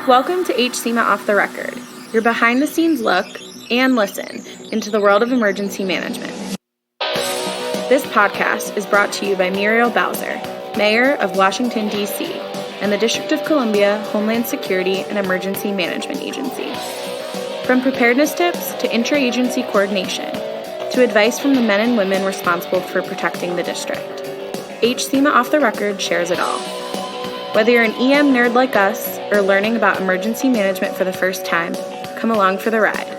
Welcome to HCMA Off the Record, your behind-the-scenes look and listen into the world of emergency management. This podcast is brought to you by Muriel Bowser, Mayor of Washington, D.C., and the District of Columbia Homeland Security and Emergency Management Agency. From preparedness tips to intra-agency coordination, to advice from the men and women responsible for protecting the district, HCMA Off the Record shares it all. Whether you're an EM nerd like us or learning about emergency management for the first time, come along for the ride.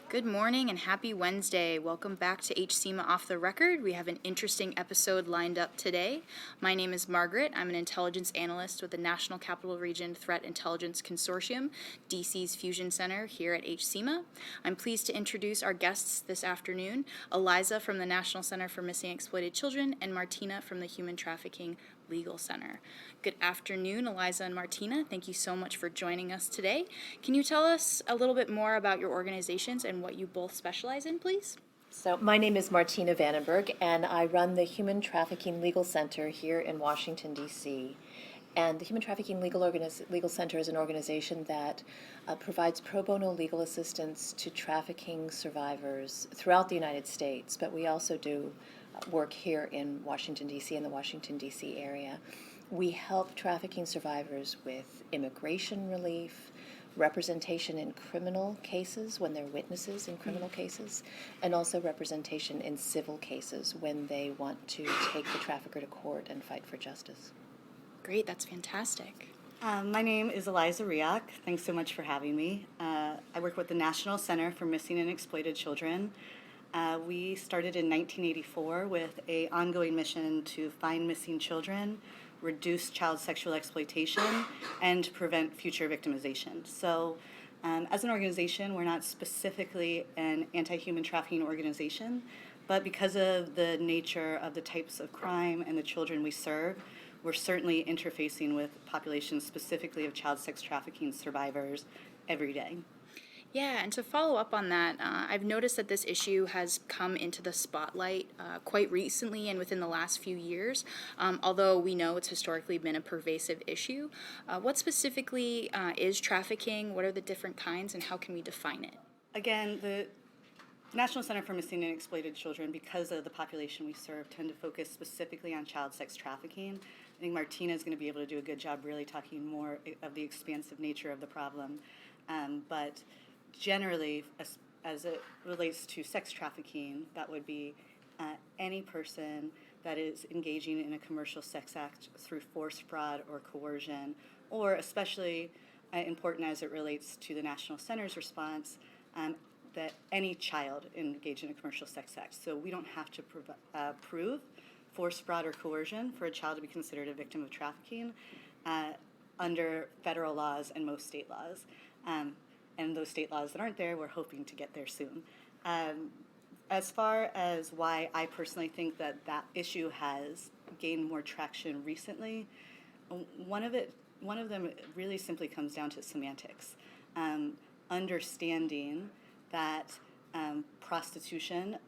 Good morning and happy Wednesday. Welcome back to HCMA Off the Record. We have an interesting episode lined up today. My name is Margaret. I'm an intelligence analyst with the National Capital Region Threat Intelligence Consortium, DC's Fusion Center here at HCMA. I'm pleased to introduce our guests this afternoon, Eliza from the National Center for Missing and Exploited Children and Martina from the Human Trafficking Legal Center. Good afternoon, Eliza and Martina. Thank you so much for joining us today. Can you tell us a little bit more about your organizations and what you both specialize in, please? So my name is Martina Vandenberg, and I run the Human Trafficking Legal Center here in Washington, D.C. And the Human Trafficking Legal Center is an organization that provides pro bono legal assistance to trafficking survivors throughout the United States, but we also do work here in Washington, D.C. and the Washington, D.C. area. We help trafficking survivors with immigration relief, representation in criminal cases when they're witnesses in criminal cases, and also representation in civil cases when they want to take the trafficker to court and fight for justice. Great, that's fantastic. My name is Eliza Riak. Thanks so much for having me. I work with the National Center for Missing and Exploited Children. We started in 1984 with an ongoing mission to find missing children, reduce child sexual exploitation, and prevent future victimization. So as an organization, we're not specifically an anti-human trafficking organization, but because of the nature of the types of crime and the children we serve, we're certainly interfacing with populations specifically of child sex trafficking survivors every day. Yeah, and to follow up on that, I've noticed that this issue has come into the spotlight quite recently and within the last few years, although we know it's historically been a pervasive issue. What specifically is trafficking? What are the different kinds, and how can we define it? Again, the National Center for Missing and Exploited Children, because of the population we serve, tend to focus specifically on child sex trafficking. I think Martina is going to be able to do a good job really talking more of the expansive nature of the problem. But generally, as it relates to sex trafficking, that would be any person that is engaging in a commercial sex act through force, fraud, or coercion, or especially important as it relates to the National Center's response, that any child engaged in a commercial sex act. So we don't have to prove force, fraud, or coercion for a child to be considered a victim of trafficking under federal laws and most state laws. And those state laws that aren't there, we're hoping to get there soon. As far as why I personally think that issue has gained more traction recently, one of them really simply comes down to semantics. Understanding that prostitution,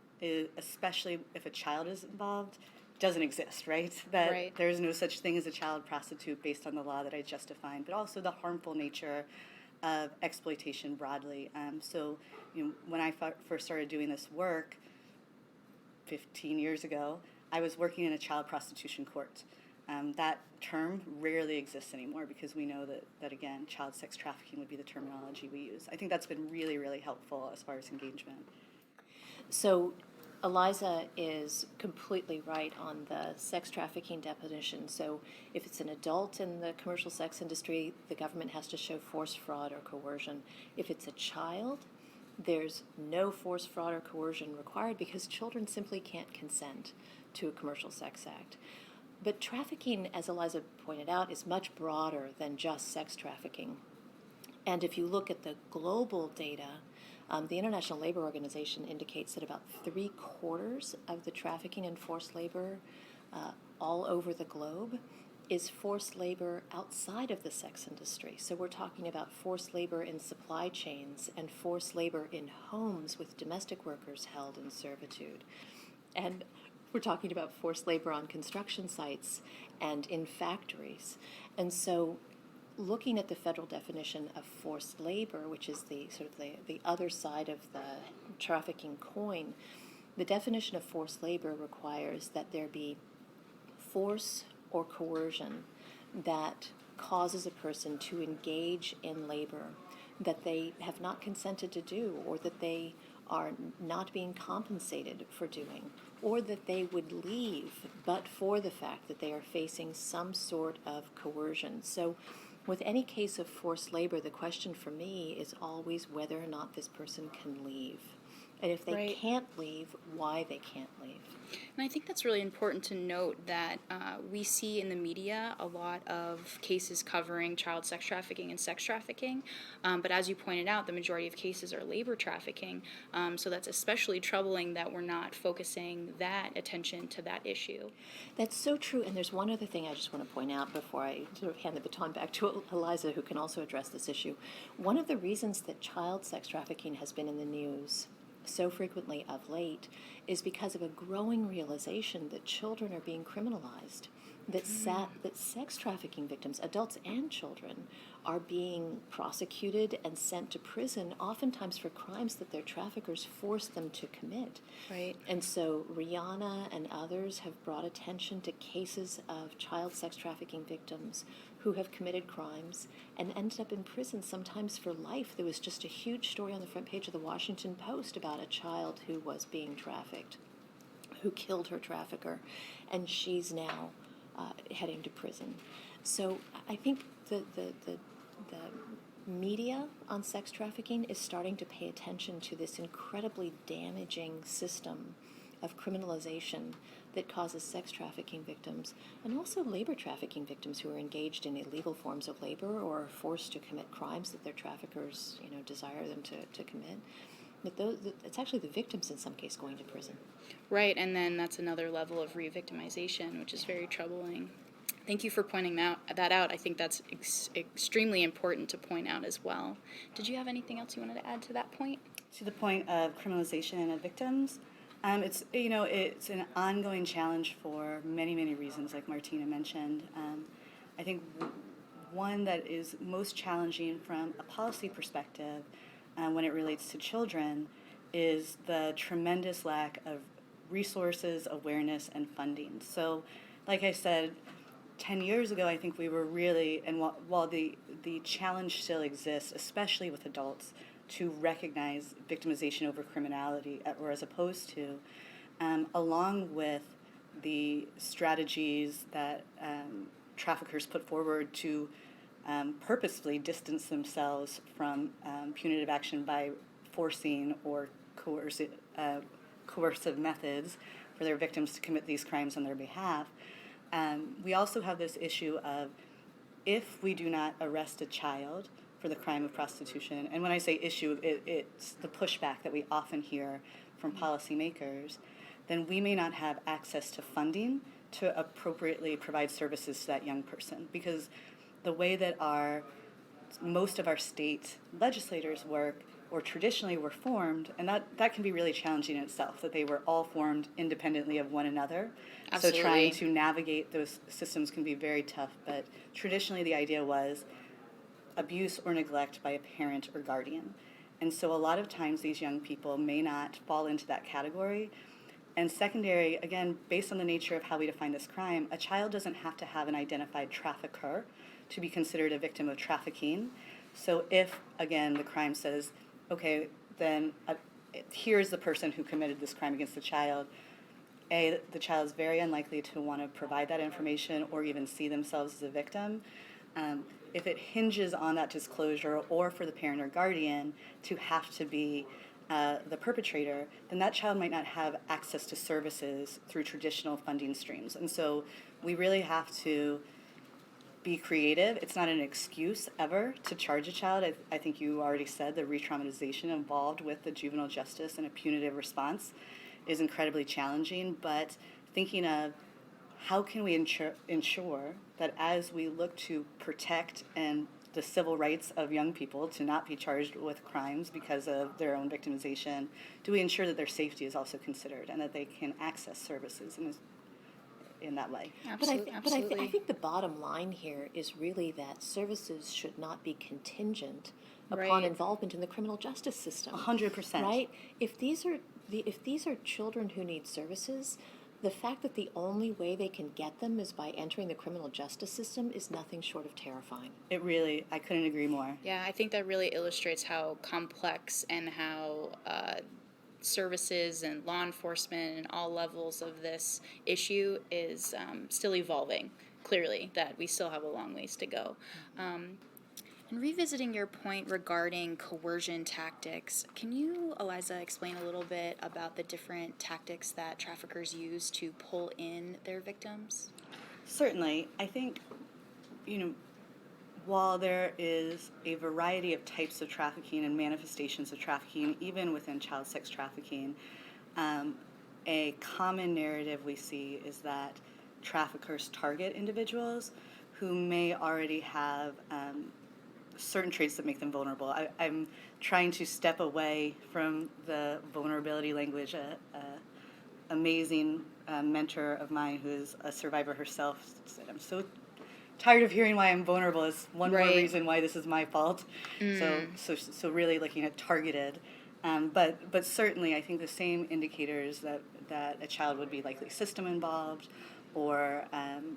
especially if a child is involved, doesn't exist, right? That there's no such thing as a child prostitute based on the law that I just defined, but also the harmful nature of exploitation broadly. So, when I first started doing this work 15 years ago, I was working in a child prostitution court. That term rarely exists anymore because we know that again, child sex trafficking would be the terminology we use. I think that's been really, really helpful as far as engagement. So Eliza is completely right on the sex trafficking definition. So if it's an adult in the commercial sex industry, the government has to show force, fraud, or coercion. If it's a child, there's no force, fraud, or coercion required because children simply can't consent to a commercial sex act. But trafficking, as Eliza pointed out, is much broader than just sex trafficking. And if you look at the global data, the International Labor Organization indicates that about 3/4 of the trafficking and forced labor all over the globe is forced labor outside of the sex industry. So we're talking about forced labor in supply chains and forced labor in homes with domestic workers held in servitude. And we're talking about forced labor on construction sites and in factories. And so looking at the federal definition of forced labor, which is the sort of the other side of the trafficking coin, the definition of forced labor requires that there be force or coercion that causes a person to engage in labor that they have not consented to do, or that they are not being compensated for doing, or that they would leave but for the fact that they are facing some sort of coercion. So with any case of forced labor, the question for me is always whether or not this person can leave. And if they Right. can't leave, why they can't leave. And I think that's really important to note that we see in the media a lot of cases covering child sex trafficking and sex trafficking, but as you pointed out, the majority of cases are labor trafficking, so that's especially troubling that we're not focusing that attention to that issue. That's so true, and there's one other thing I just want to point out before I sort of hand the baton back to Eliza, who can also address this issue. One of the reasons that child sex trafficking has been in the news so frequently of late is because of a growing realization that children are being criminalized, that sex trafficking victims, adults and children, are being prosecuted and sent to prison, oftentimes for crimes that their traffickers force them to commit. Right. And so Rihanna and others have brought attention to cases of child sex trafficking victims who have committed crimes and ended up in prison, sometimes for life. There was just a huge story on the front page of the Washington Post about a child who was being trafficked, who killed her trafficker, and she's now heading to prison. So I think the media on sex trafficking is starting to pay attention to this incredibly damaging system of criminalization that causes sex trafficking victims and also labor trafficking victims who are engaged in illegal forms of labor or are forced to commit crimes that their traffickers, desire them to commit. But it's actually the victims in some case going to prison. Right, and then that's another level of re-victimization, which is very troubling. Thank you for pointing that out. I think that's extremely important to point out as well. Did you have anything else you wanted to add to that point? To the point of criminalization of victims, it's an ongoing challenge for many, many reasons, like Martina mentioned. I think one that is most challenging from a policy perspective when it relates to children is the tremendous lack of resources, awareness, and funding. So, like I said, 10 years ago, I think we were really, and while the challenge still exists, especially with adults, to recognize victimization over criminality, or as opposed to, along with the strategies that traffickers put forward to purposefully distance themselves from punitive action by forcing or coercive methods for their victims to commit these crimes on their behalf. We also have this issue of, if we do not arrest a child for the crime of prostitution, and when I say issue, it's the pushback that we often hear from policymakers, then we may not have access to funding to appropriately provide services to that young person. Because the way that most of our state legislators work, or traditionally were formed, and that can be really challenging in itself, that they were all formed independently of one another. Absolutely. So trying to navigate those systems can be very tough, but traditionally the idea was abuse or neglect by a parent or guardian. And so a lot of times these young people may not fall into that category. And secondary, again, based on the nature of how we define this crime, a child doesn't have to have an identified trafficker to be considered a victim of trafficking. So if, again, the crime says, okay, then here's the person who committed this crime against the child, the child is very unlikely to want to provide that information or even see themselves as a victim. If it hinges on that disclosure, or for the parent or guardian to have to be the perpetrator, then that child might not have access to services through traditional funding streams. And so we really have to be creative. It's not an excuse ever to charge a child. I think you already said the re-traumatization involved with the juvenile justice and a punitive response is incredibly challenging, but thinking of how can we ensure that as we look to protect and the civil rights of young people to not be charged with crimes because of their own victimization, do we ensure that their safety is also considered and that they can access services in that way. Absolutely. I think the bottom line here is really that services should not be contingent upon Right. involvement in the criminal justice system. 100%. Right? If these are children who need services, the fact that the only way they can get them is by entering the criminal justice system is nothing short of terrifying. I couldn't agree more. Yeah, I think that really illustrates how complex and how services and law enforcement and all levels of this issue is still evolving. Clearly, that we still have a long ways to go. And revisiting your point regarding coercion tactics, can you, Eliza, explain a little bit about the different tactics that traffickers use to pull in their victims? Certainly. I think, while there is a variety of types of trafficking and manifestations of trafficking, even within child sex trafficking, a common narrative we see is that traffickers target individuals who may already have certain traits that make them vulnerable. I'm trying to step away from the vulnerability language. Amazing mentor of mine who is a survivor herself said, "I'm so tired of hearing why I'm vulnerable. It's one more reason why this is my fault." So really looking at targeted. But certainly I think the same indicators that a child would be likely system involved or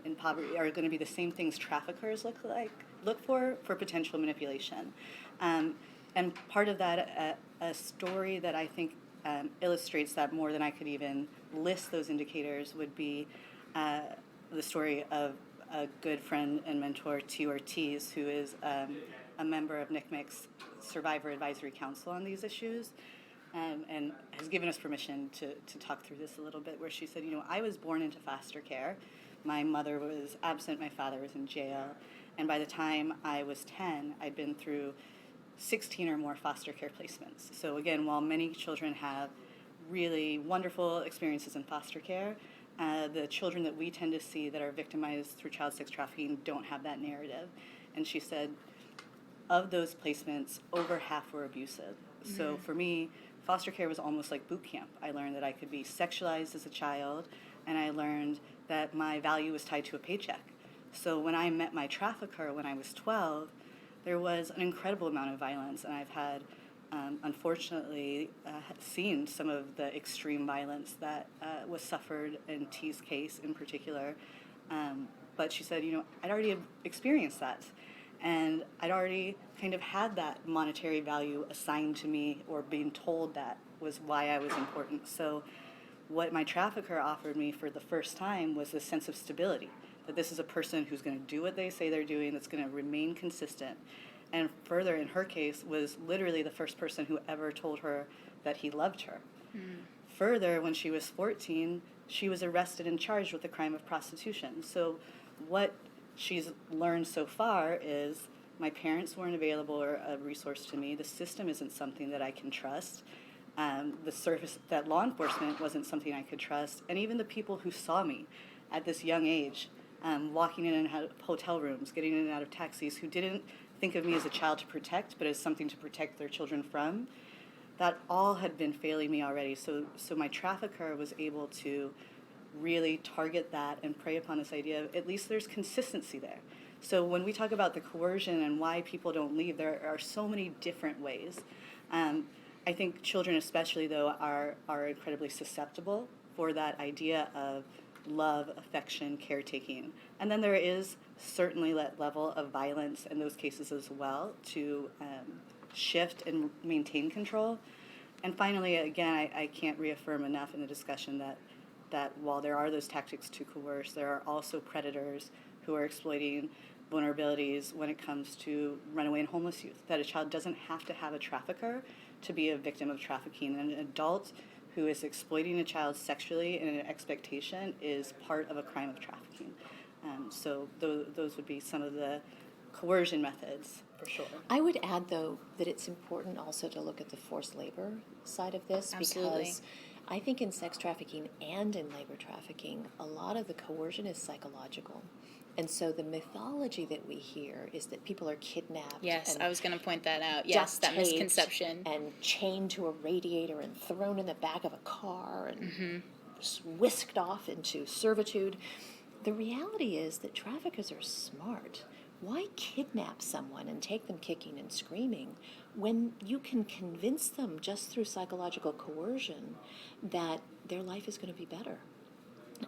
in poverty are going to be the same things traffickers look for potential manipulation. And part of that, a story that I think illustrates that more than I could even list those indicators would be the story of a good friend and mentor, T. Ortiz, who is a member of NCMEC's Survivor Advisory Council on these issues, and has given us permission to talk through this a little bit, where she said, I was born into foster care. My mother was absent, my father was in jail, and by the time I was 10, I'd been through 16 or more foster care placements. So again, while many children have really wonderful experiences in foster care, the children that we tend to see that are victimized through child sex trafficking don't have that narrative. And she said, of those placements, over half were abusive. Mm-hmm. So for me, foster care was almost like boot camp. I learned that I could be sexualized as a child, and I learned that my value was tied to a paycheck. So when I met my trafficker when I was 12, there was an incredible amount of violence, and I've had, unfortunately, seen some of the extreme violence that was suffered in T's case in particular. But she said, I'd already experienced that, and I'd already kind of had that monetary value assigned to me or being told that was why I was important. So what my trafficker offered me for the first time was this sense of stability, that this is a person who's going to do what they say they're doing, that's going to remain consistent. And further, in her case, was literally the first person who ever told her that he loved her. Mm. Further, when she was 14, she was arrested and charged with the crime of prostitution. So what she's learned so far is my parents weren't available or a resource to me. The system isn't something that I can trust. The service, that law enforcement wasn't something I could trust. And even the people who saw me at this young age, walking in and out of hotel rooms, getting in and out of taxis, who didn't think of me as a child to protect, but as something to protect their children from, that all had been failing me already. So my trafficker was able to really target that and prey upon this idea of at least there's consistency there. So when we talk about the coercion and why people don't leave, there are so many different ways. I think children especially, though, are incredibly susceptible for that idea of love, affection, caretaking. And then there is certainly that level of violence in those cases as well to shift and maintain control. And finally, again, I can't reaffirm enough in the discussion that while there are those tactics to coerce, there are also predators who are exploiting vulnerabilities when it comes to runaway and homeless youth, that a child doesn't have to have a trafficker to be a victim of trafficking. And an adult who is exploiting a child sexually in an expectation is part of a crime of trafficking. So those would be some of the coercion methods, for sure. I would add, though, that it's important also to look at the forced labor side of this. Absolutely. Because I think in sex trafficking and in labor trafficking, a lot of the coercion is psychological. And so the mythology that we hear is that people are kidnapped. Yes, and I was going to point that out. Yes, that misconception. And chained to a radiator and thrown in the back of a car. And whisked off into servitude. The reality is that traffickers are smart. Why kidnap someone and take them kicking and screaming when you can convince them just through psychological coercion that their life is going to be better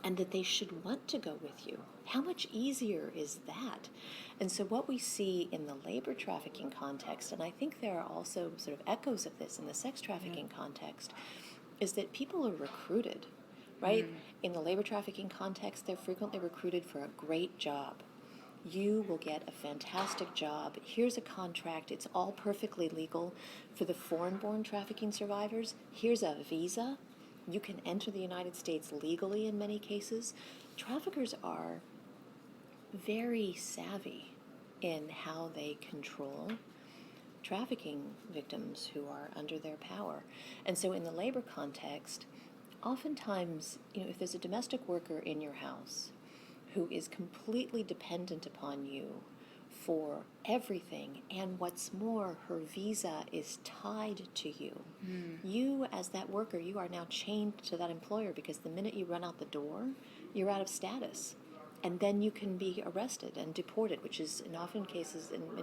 and that they should want to go with you? How much easier is that? And so what we see in the labor trafficking context, and I think there are also sort of echoes of this in the sex trafficking context, is that people are recruited, right? In the labor trafficking context, they're frequently recruited for a great job. You will get a fantastic job. Here's a contract. It's all perfectly legal. For the foreign-born trafficking survivors, here's a visa. You can enter the United States legally in many cases. Traffickers are very savvy in how they control trafficking victims who are under their power. And so in the labor context, oftentimes, if there's a domestic worker in your house who is completely dependent upon you for everything, and what's more, her visa is tied to you. You, as that worker, you are now chained to that employer, because the minute you run out the door, you're out of status. And then you can be arrested and deported, which is in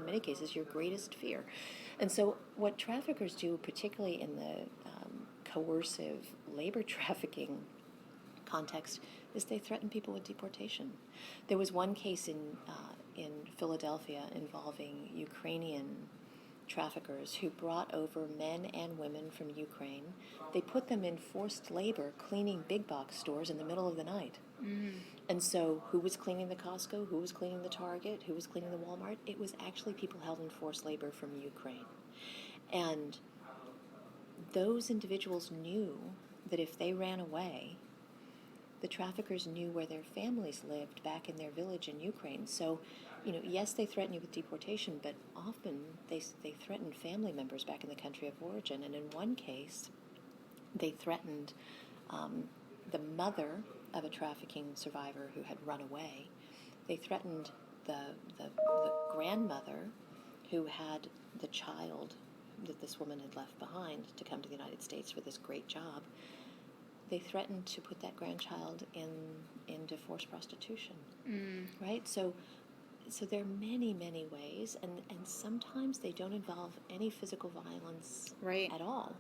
many cases, your greatest fear. And so what traffickers do, particularly in the coercive labor trafficking context, is they threaten people with deportation. There was one case in Philadelphia involving Ukrainian traffickers who brought over men and women from Ukraine. They put them in forced labor cleaning big box stores in the middle of the night. And so who was cleaning the Costco? Who was cleaning the Target? Who was cleaning the Walmart? It was actually people held in forced labor from Ukraine. And those individuals knew that if they ran away, the traffickers knew where their families lived back in their village in Ukraine. So, yes, they threaten you with deportation, but often they threaten family members back in the country of origin. And in one case, they threatened the mother of a trafficking survivor who had run away. They threatened the grandmother who had the child that this woman had left behind to come to the United States for this great job. They threatened to put that grandchild into forced prostitution, right? So there are many, many ways, and sometimes they don't involve any physical violence at all.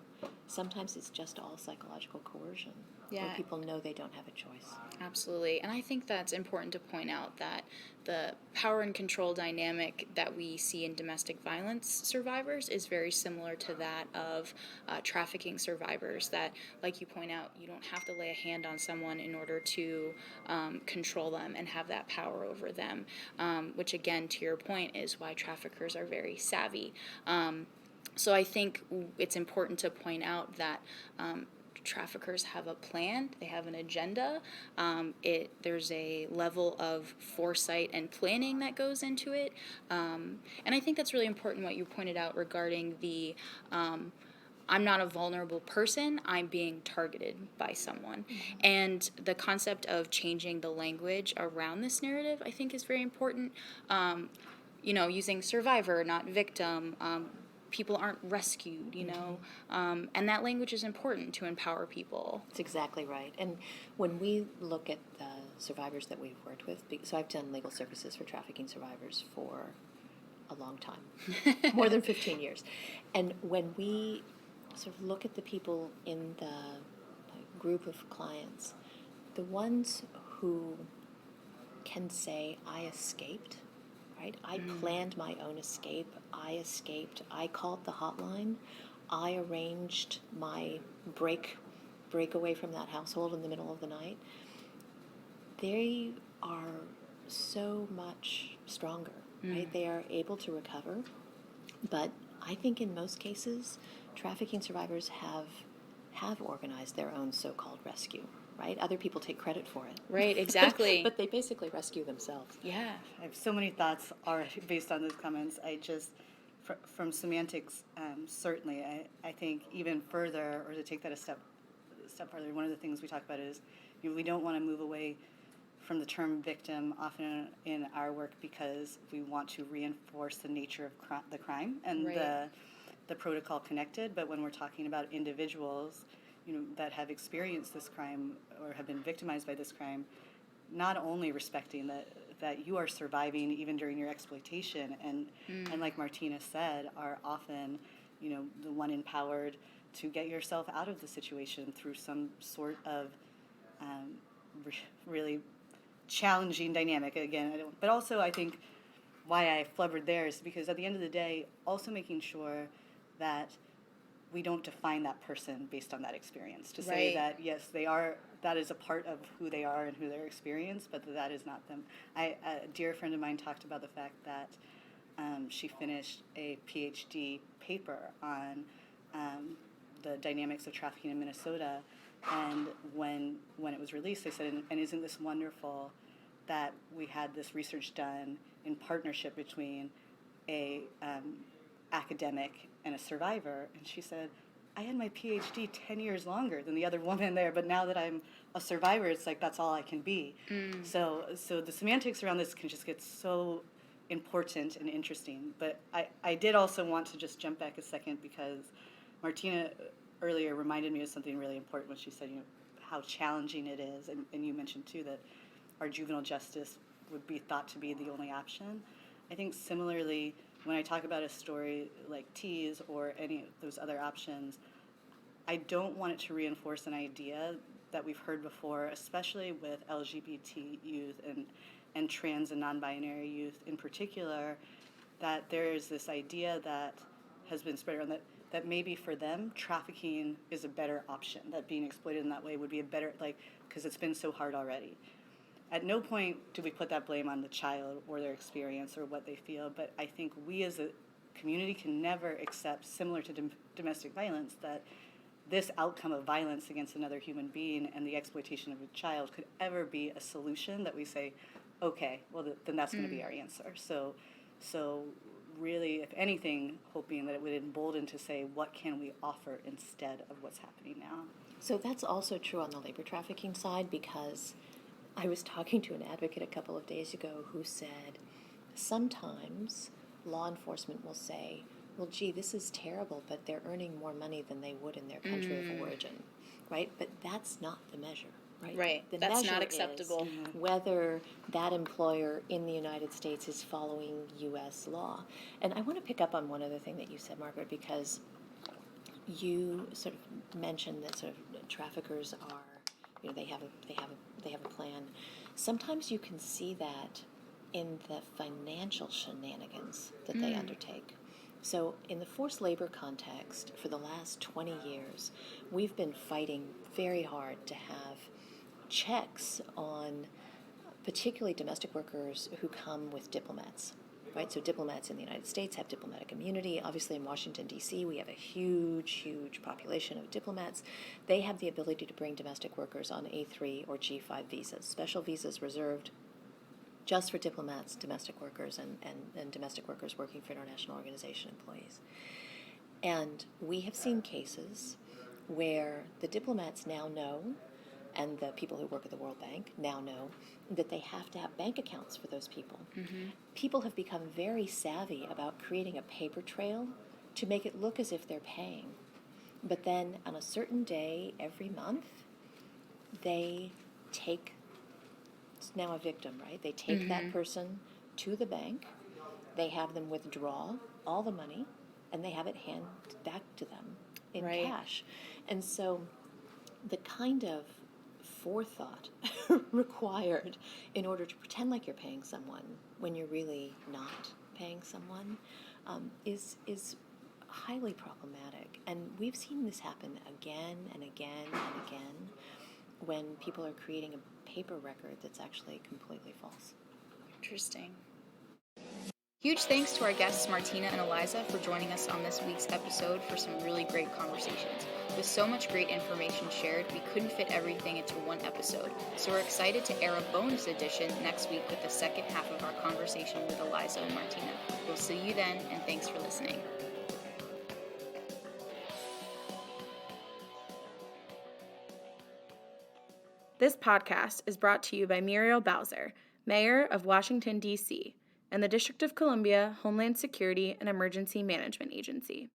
Sometimes it's just all psychological coercion, where people know they don't have a choice. Absolutely. And I think that's important to point out, that the power and control dynamic that we see in domestic violence survivors is very similar to that of trafficking survivors, that, like you point out, you don't have to lay a hand on someone in order to control them and have that power over them, which, again, to your point, is why traffickers are very savvy. So I think it's important to point out that traffickers have a plan, they have an agenda. There's a level of foresight and planning that goes into it. And I think that's really important what you pointed out regarding the I'm not a vulnerable person, I'm being targeted by someone. And the concept of changing the language around this narrative, I think, is very important. Using survivor, not victim. People aren't rescued, and that language is important to empower people. That's exactly right. And when we look at the survivors that we've worked with, so I've done legal services for trafficking survivors for a long time, more than 15 years. And when we sort of look at the people in the group of clients, the ones who can say, I escaped, right? I planned my own escape. I escaped. I called the hotline. I arranged my break away from that household in the middle of the night. They are so much stronger, right? They are able to recover. But I think in most cases, trafficking survivors have organized their own so-called rescue. Right? Other people take credit for it. Right, exactly. But they basically rescue themselves. Yeah. I have so many thoughts already based on those comments. I just, from semantics, certainly, I think even further, or to take that a step further, one of the things we talk about is, we don't want to move away from the term victim often in our work, because we want to reinforce the nature of the crime and the protocol connected. But when we're talking about individuals, that have experienced this crime or have been victimized by this crime, not only respecting that you are surviving even during your exploitation, and like Martina said, are often, the one empowered to get yourself out of the situation through some sort of really challenging dynamic. Again, but also I think why I flubbered there is because at the end of the day, also making sure that we don't define that person based on that experience. To say that, yes, they are, that is a part of who they are and who their experience, but that is not them. A dear friend of mine talked about the fact that she finished a PhD paper on the dynamics of trafficking in Minnesota, and when it was released, they said, and isn't this wonderful that we had this research done in partnership between a academic and a survivor? And she said, I had my PhD 10 years longer than the other woman there, but now that I'm a survivor, it's like that's all I can be. So the semantics around this can just get so important and interesting. But I did also want to just jump back a second, because Martina earlier reminded me of something really important when she said, how challenging it is, and you mentioned too that our juvenile justice would be thought to be the only option. I think similarly, when I talk about a story like T's or any of those other options, I don't want it to reinforce an idea that we've heard before, especially with LGBT youth and trans and non-binary youth in particular, that there is this idea that has been spread around that maybe for them, trafficking is a better option, that being exploited in that way would be a better, because it's been so hard already. At no point do we put that blame on the child or their experience or what they feel, but I think we as a community can never accept, similar to domestic violence, that this outcome of violence against another human being and the exploitation of a child could ever be a solution that we say, okay, well, then that's going to be our answer. So really, if anything, hoping that it would embolden to say, what can we offer instead of what's happening now? So that's also true on the labor trafficking side, because I was talking to an advocate a couple of days ago who said sometimes law enforcement will say, well, gee, this is terrible, but they're earning more money than they would in their country of origin, right? But that's not the measure, right? Right. The That's measure not acceptable. is whether that employer in the United States is following U.S. law. And I want to pick up on one other thing that you said, Margaret, because you sort of mentioned that sort of traffickers are, they have a plan. Sometimes you can see that in the financial shenanigans that they undertake. So in the forced labor context, for the last 20 years, we've been fighting very hard to have checks on particularly domestic workers who come with diplomats, right? So diplomats in the United States have diplomatic immunity. Obviously in Washington, D.C., we have a huge population of diplomats. They have the ability to bring domestic workers on A3 or G5 visas, special visas reserved just for diplomats, domestic workers, and domestic workers working for international organization employees. And we have seen cases where the diplomats now know, and the people who work at the World Bank now know, that they have to have bank accounts for those people. People have become very savvy about creating a paper trail to make it look as if they're paying. But then on a certain day every month, they take, it's now a victim, right? They take that person to the bank, they have them withdraw all the money, and they have it handed back to them in cash. And so the kind of forethought required in order to pretend like you're paying someone when you're really not paying someone is highly problematic. And we've seen this happen again and again and again when people are creating a paper record that's actually completely false. Interesting. Huge thanks to our guests Martina and Eliza for joining us on this week's episode for some really great conversations. With so much great information shared, we couldn't fit everything into one episode, so we're excited to air a bonus edition next week with the second half of our conversation with Eliza and Martina. We'll see you then, and thanks for listening. This podcast is brought to you by Muriel Bowser, Mayor of Washington, D.C., and the District of Columbia Homeland Security and Emergency Management Agency.